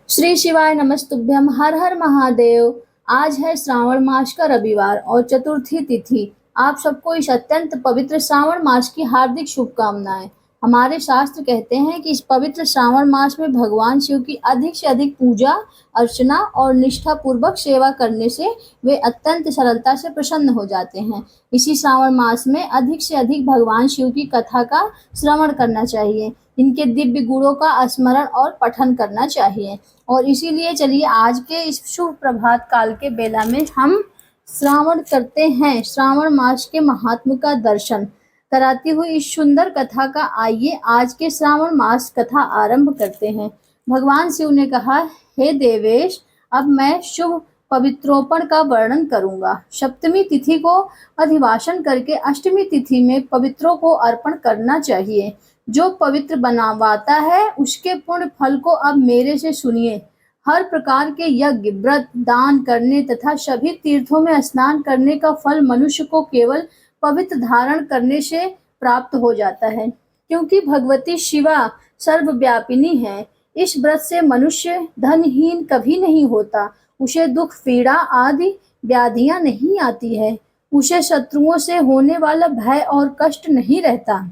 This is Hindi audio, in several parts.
श्री शिवाय नमस्तुभ्यम। हर हर महादेव। आज है श्रावण मास का रविवार और चतुर्थी तिथि। आप सबको इस अत्यंत पवित्र श्रावण मास की हार्दिक शुभकामनाएं। हमारे शास्त्र कहते हैं कि इस पवित्र श्रावण मास में भगवान शिव की अधिक से अधिक पूजा अर्चना और निष्ठा पूर्वक सेवा करने से वे अत्यंत सरलता से प्रसन्न हो जाते हैं। इसी श्रावण मास में अधिक से अधिक भगवान शिव की कथा का श्रवण करना चाहिए। इनके दिव्य गुणों का स्मरण और पठन करना चाहिए। और इसीलिए चलिए आज के इस शुभ प्रभात काल के बेला में हम श्रावण करते हैं, श्रावण मास के महात्म का दर्शन कराती हुई इस सुंदर कथा का आइए आज के श्रावण मास कथा आरंभ करते हैं। भगवान शिव ने कहा, हे देवेश, अब मैं शुभ पवित्रोपण का वर्णन करूंगा। सप्तमी तिथि को अधिवासन करके अष्टमी तिथि में पवित्रों को अर्पण करना चाहिए। जो पवित्र बनावाता है उसके पुण्य फल को अब मेरे से सुनिए। हर प्रकार के यज्ञ, व्रत, दान करने तथा सभी तीर्थों में स्नान करने का फल मनुष्य को केवल पवित्र धारण करने से प्राप्त हो जाता है, क्योंकि भगवती शिवा सर्वव्यापिनी है। इस व्रत से मनुष्य धनहीन कभी नहीं होता। उसे दुख, पीड़ा आदि व्याधियां नहीं आती है। उसे शत्रुओं से होने वाला भय और कष्ट नहीं रहता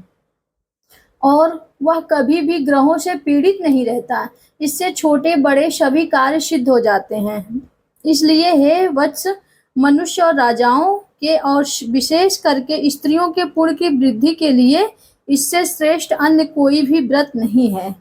और वह कभी भी ग्रहों से पीड़ित नहीं रहता। इससे छोटे बड़े सभी कार्य सिद्ध हो जाते हैं। इसलिए हे वत्स, मनुष्य और राजाओं के और विशेष करके स्त्रियों के पुण्य की वृद्धि के लिए इससे श्रेष्ठ अन्य कोई भी व्रत नहीं है।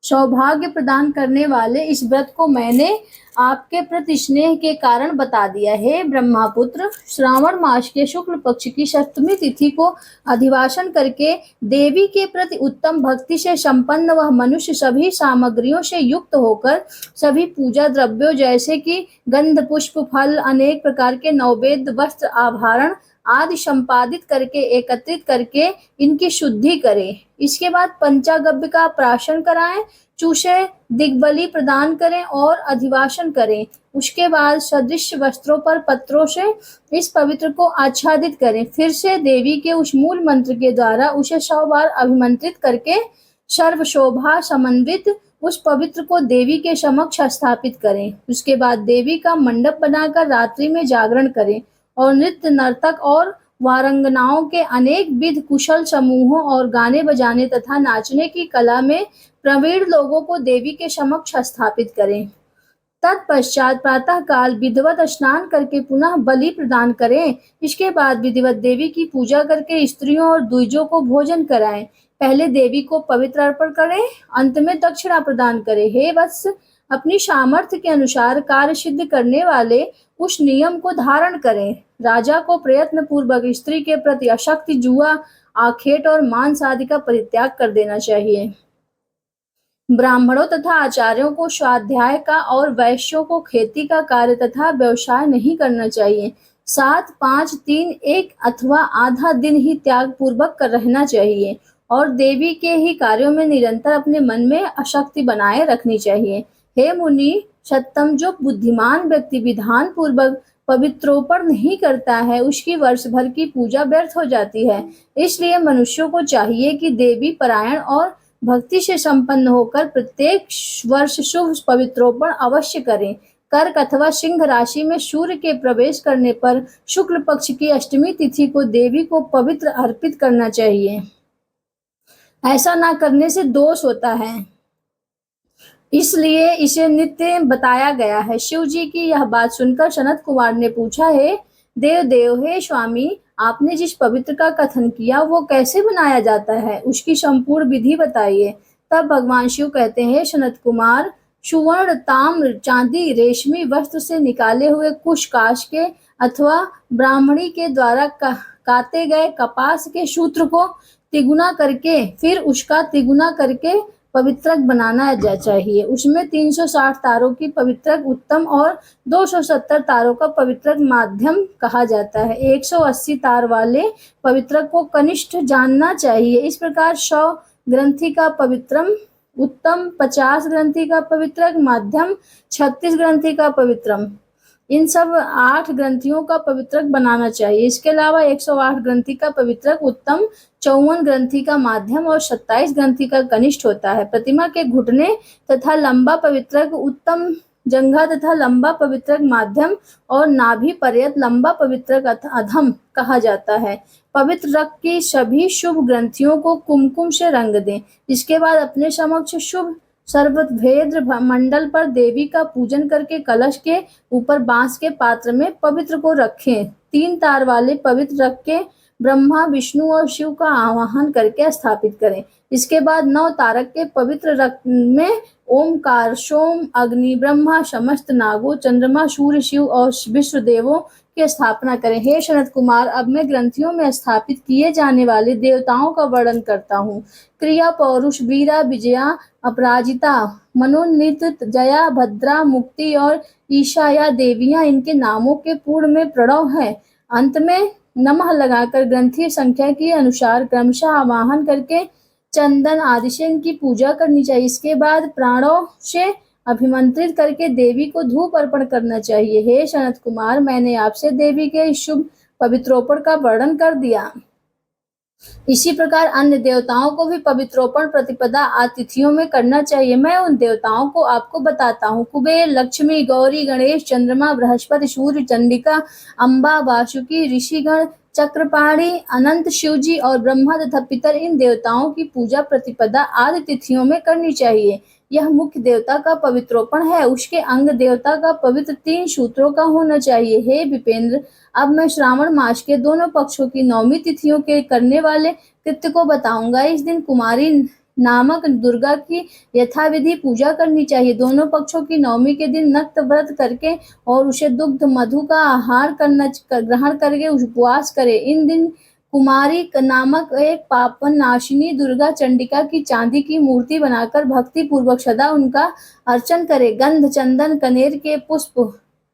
सौभाग्य प्रदान करने वाले इस व्रत को मैंने आपके प्रति स्नेह के कारण बता दिया। हे ब्रह्मापुत्र, श्रावण मास के शुक्ल पक्ष की सप्तमी तिथि को अधिवासन करके देवी के प्रति उत्तम भक्ति से संपन्न वह मनुष्य सभी सामग्रियों से युक्त होकर सभी पूजा द्रव्यों जैसे कि गंध, पुष्प, फल, अनेक प्रकार के नैवेद्य, वस्त्र, आभरण आदि संपादित करके एकत्रित करके इनकी शुद्धि करें। इसके बाद पंचागव्य का प्राशन कराएं, चूषे दिग्बली प्रदान करें और अधिवासन करें। उसके बाद सदृश वस्त्रों पर पत्रों से इस पवित्र को आच्छादित करें। फिर से देवी के उस मूल मंत्र के द्वारा उसे 100 बार अभिमंत्रित करके सर्व शोभा समन्वित उस पवित्र को देवी के समक्ष स्थापित करें। उसके बाद देवी का मंडप बनाकर रात्रि में जागरण करें और नृत्य, नर्तक और वारंगनाओं के अनेक विध कुशल समूहों और गाने बजाने तथा नाचने की कला में प्रवीण लोगों को देवी के समक्ष स्थापित करें। तत्पश्चात प्रातः काल विधिवत स्नान करके पुनः बलि प्रदान करें। इसके बाद विधिवत देवी की पूजा करके स्त्रियों और द्विजों को भोजन कराएं। पहले देवी को पवित्र अर्पण करें, अंत में दक्षिणा प्रदान करें। हे वत्स, अपनी सामर्थ्य के अनुसार कार्य सिद्ध करने वाले उस नियम को धारण करें। राजा को प्रयत्न पूर्वक स्त्री के प्रति अशक्ति, जुआ, आखेट और मांस आदि का परित्याग कर देना चाहिए। ब्राह्मणों तथा आचार्यों को स्वाध्याय का और वैश्यों को खेती का कार्य तथा व्यवसाय नहीं करना चाहिए। 7, 5, 3, 1 अथवा आधा दिन ही त्याग पूर्वक कर रहना चाहिए और देवी के ही कार्यों में निरंतर अपने मन में आसक्ति बनाए रखनी चाहिए। हे मुनि सत्तम, जो बुद्धिमान व्यक्ति विधान पूर्वक पवित्रोपण नहीं करता है उसकी वर्ष भर की पूजा व्यर्थ हो जाती है। इसलिए मनुष्यों को चाहिए कि देवी परायण और भक्ति से संपन्न होकर प्रत्येक वर्ष शुभ पवित्रोपण अवश्य करें। कर्क अथवा सिंह राशि में सूर्य के प्रवेश करने पर शुक्ल पक्ष की अष्टमी तिथि को देवी को पवित्र अर्पित करना चाहिए। ऐसा न करने से दोष होता है, इसलिए इसे नित्य बताया गया है। शिव जी की यह बात सुनकर सनत कुमार ने पूछा, हे देव, हे स्वामी, आपने जिस पवित्र का कथन किया वो कैसे बनाया जाता है, उसकी संपूर्ण विधि बताइए। तब भगवान शिव कहते हैं, सनत कुमार, सुवर्ण, ताम्र, चांदी, रेशमी वस्त्र से निकाले हुए कुश काश के अथवा ब्राह्मणी के द्वारा काते गए कपास के सूत्र को तिगुना करके फिर उसका तिगुना करके पवित्रक बनाना चाहिए। उसमें 360 तारों की पवित्रक उत्तम और 270 तारों का पवित्रक माध्यम कहा जाता है। 180 तार वाले पवित्रक को कनिष्ठ जानना चाहिए। इस प्रकार 100 ग्रंथि का पवित्रम उत्तम, 50 ग्रंथि का पवित्रक माध्यम, 36 ग्रंथि का पवित्रम, इन सब 8 ग्रंथियों का पवित्रक बनाना चाहिए। इसके अलावा 108 ग्रंथि का पवित्रक उत्तम, 54 ग्रंथि का माध्यम और 27 ग्रंथि का कनिष्ठ होता है। प्रतिमा के घुटने तथा लंबा पवित्रक उत्तम जंघा तथा लंबा पवित्रक माध्यम और नाभि पर्यंत लंबा पवित्रक अधम कहा जाता है। पवित्र रक्त की सभी शुभ ग्रंथियों को कुमकुम से रंग दें। इसके बाद अपने समक्ष शुभ सर्वभेद मंडल पर देवी का पूजन करके कलश के ऊपर बांस के पात्र में पवित्र को रखें। 3 तार वाले पवित्र रख के ब्रह्मा, विष्णु और शिव का आवाहन करके स्थापित करें। इसके बाद 9 तारक के पवित्र रक्त में ओमकार, सोम, अग्नि, ब्रह्मा, समस्त नागों, चंद्रमा, सूर्य, शिव और विश्व देवों की स्थापना करें। हे सनत कुमार, अब मैं ग्रंथियों में स्थापित किए जाने वाले देवताओं का वर्णन करता हूँ। क्रिया, पौरुष, वीरा, विजया, अपराजिता, मनोनीत, जया, भद्रा, मुक्ति और ईशा या देवियां इनके नामों के पूर्ण में प्रणव है। अंत में नमः लगाकर ग्रंथि संख्या के अनुसार क्रमशः आवाहन करके चंदन आदि से इनकी पूजा करनी चाहिए। इसके बाद प्राणों से अभिमंत्रित करके देवी को धूप अर्पण करना चाहिए। हे सनत कुमार, मैंने आपसे देवी के इस शुभ पवित्रोपण का वर्णन कर दिया। इसी प्रकार अन्य देवताओं को भी पवित्रोपण प्रतिपदा आतिथियों में करना चाहिए। मैं उन देवताओं को आपको बताता हूँ। कुबेर, लक्ष्मी, गौरी, गणेश, चंद्रमा, बृहस्पति, सूर्य, चंडिका, अम्बा, वासुकी, ऋषिगण, चक्रपाणी, अनंत, शिवजी और ब्रह्मा तथा पितर, इन देवताओं की पूजा प्रतिपदा आदि तिथियों में करनी चाहिए। यह मुख्य देवता का पवित्रोपण है। उसके अंग देवता का पवित्र 3 सूत्रों का होना चाहिए। हे विपेंद्र, अब मैं श्रावण मास के दोनों पक्षों की 9वीं तिथियों के करने वाले कृत्य को बताऊंगा। इस दिन कुमारी नामक दुर्गा की यथाविधि पूजा करनी चाहिए। दोनों पक्षों की 9वीं के दिन नक्त व्रत करके और उसे दुग्ध मधु का आहार ग्रहण करके उपवास करे। इन दिन कुमारी नामक एक पापन नाशिनी दुर्गा चंडिका की चांदी की मूर्ति बनाकर भक्ति पूर्वक सदा उनका अर्चन करे। गंध, चंदन, कनेर के पुष्प,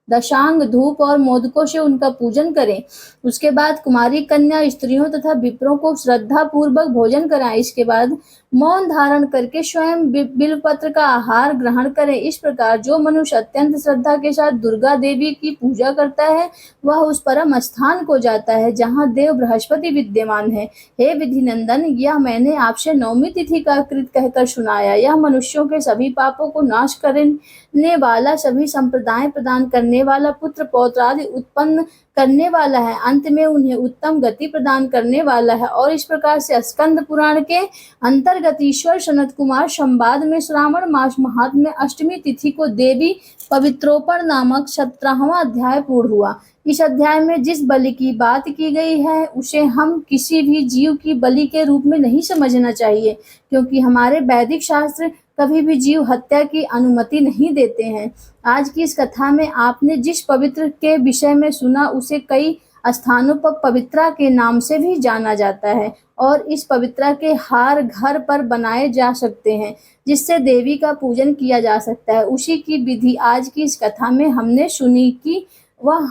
दशांग, धूप और मोदकों से उनका पूजन करें। उसके बाद कुमारी कन्या स्त्रियों तथा विप्रों को श्रद्धा पूर्वक भोजन कराएं। इसके बाद मौन धारण करके स्वयं बिल्वपत्र का आहार ग्रहण करें। इस प्रकार जो मनुष्य अत्यंत श्रद्धा के साथ दुर्गा देवी की पूजा करता है वह उस परम स्थान को जाता है जहाँ देव बृहस्पति विद्यमान है। हे विधिनंदन, यह मैंने आपसे 9वीं तिथि का कृत कहकर सुनाया। यह मनुष्यों के सभी पापों को नाश करने वाला, सभी संप्रदाय प्रदान करने वाला, पुत्र पौत्र आदि उत्पन्न करने वाला है, अंत में उन्हें उत्तम गति प्रदान करने वाला है। और इस प्रकार से स्कंद पुराण के अंतर्गत ईश्वर सनत कुमार संवाद में श्रावण मास महात्म्य अष्टमी तिथि को देवी पवित्रोपण नामक 17वां अध्याय पूर्ण हुआ। इस अध्याय में जिस बलि की बात की गई है उसे हम किसी भी जीव की बलि के रूप में नहीं समझना चाहिए, क्योंकि हमारे वैदिक शास्त्र कभी भी जीव हत्या की अनुमति नहीं देते हैं। आज की इस कथा में आपने जिस पवित्र के विषय में सुना उसे कई स्थानों पर पवित्रा के नाम से भी जाना जाता है और इस पवित्रा के हार घर पर बनाए जा सकते हैं जिससे देवी का पूजन किया जा सकता है। उसी की विधि आज की इस कथा में हमने सुनी कि वह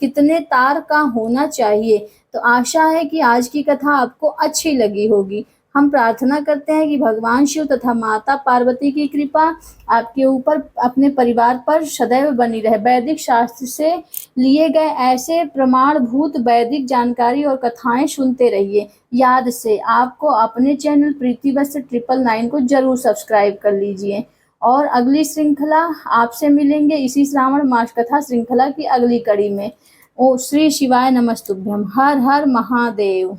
कितने तार का होना चाहिए। तो आशा है कि आज की कथा आपको अच्छी लगी होगी। हम प्रार्थना करते हैं कि भगवान शिव तथा माता पार्वती की कृपा आपके ऊपर, अपने परिवार पर सदैव बनी रहे। वैदिक शास्त्र से लिए गए ऐसे प्रमाणभूत वैदिक जानकारी और कथाएं सुनते रहिए। याद से आपको अपने चैनल प्रीति वस्त्र 999 को जरूर सब्सक्राइब कर लीजिए। और अगली श्रृंखला आपसे मिलेंगे इसी श्रावण मास कथा श्रृंखला की अगली कड़ी में। ओ श्री शिवाय नमस्तुभ्यम। हर हर महादेव।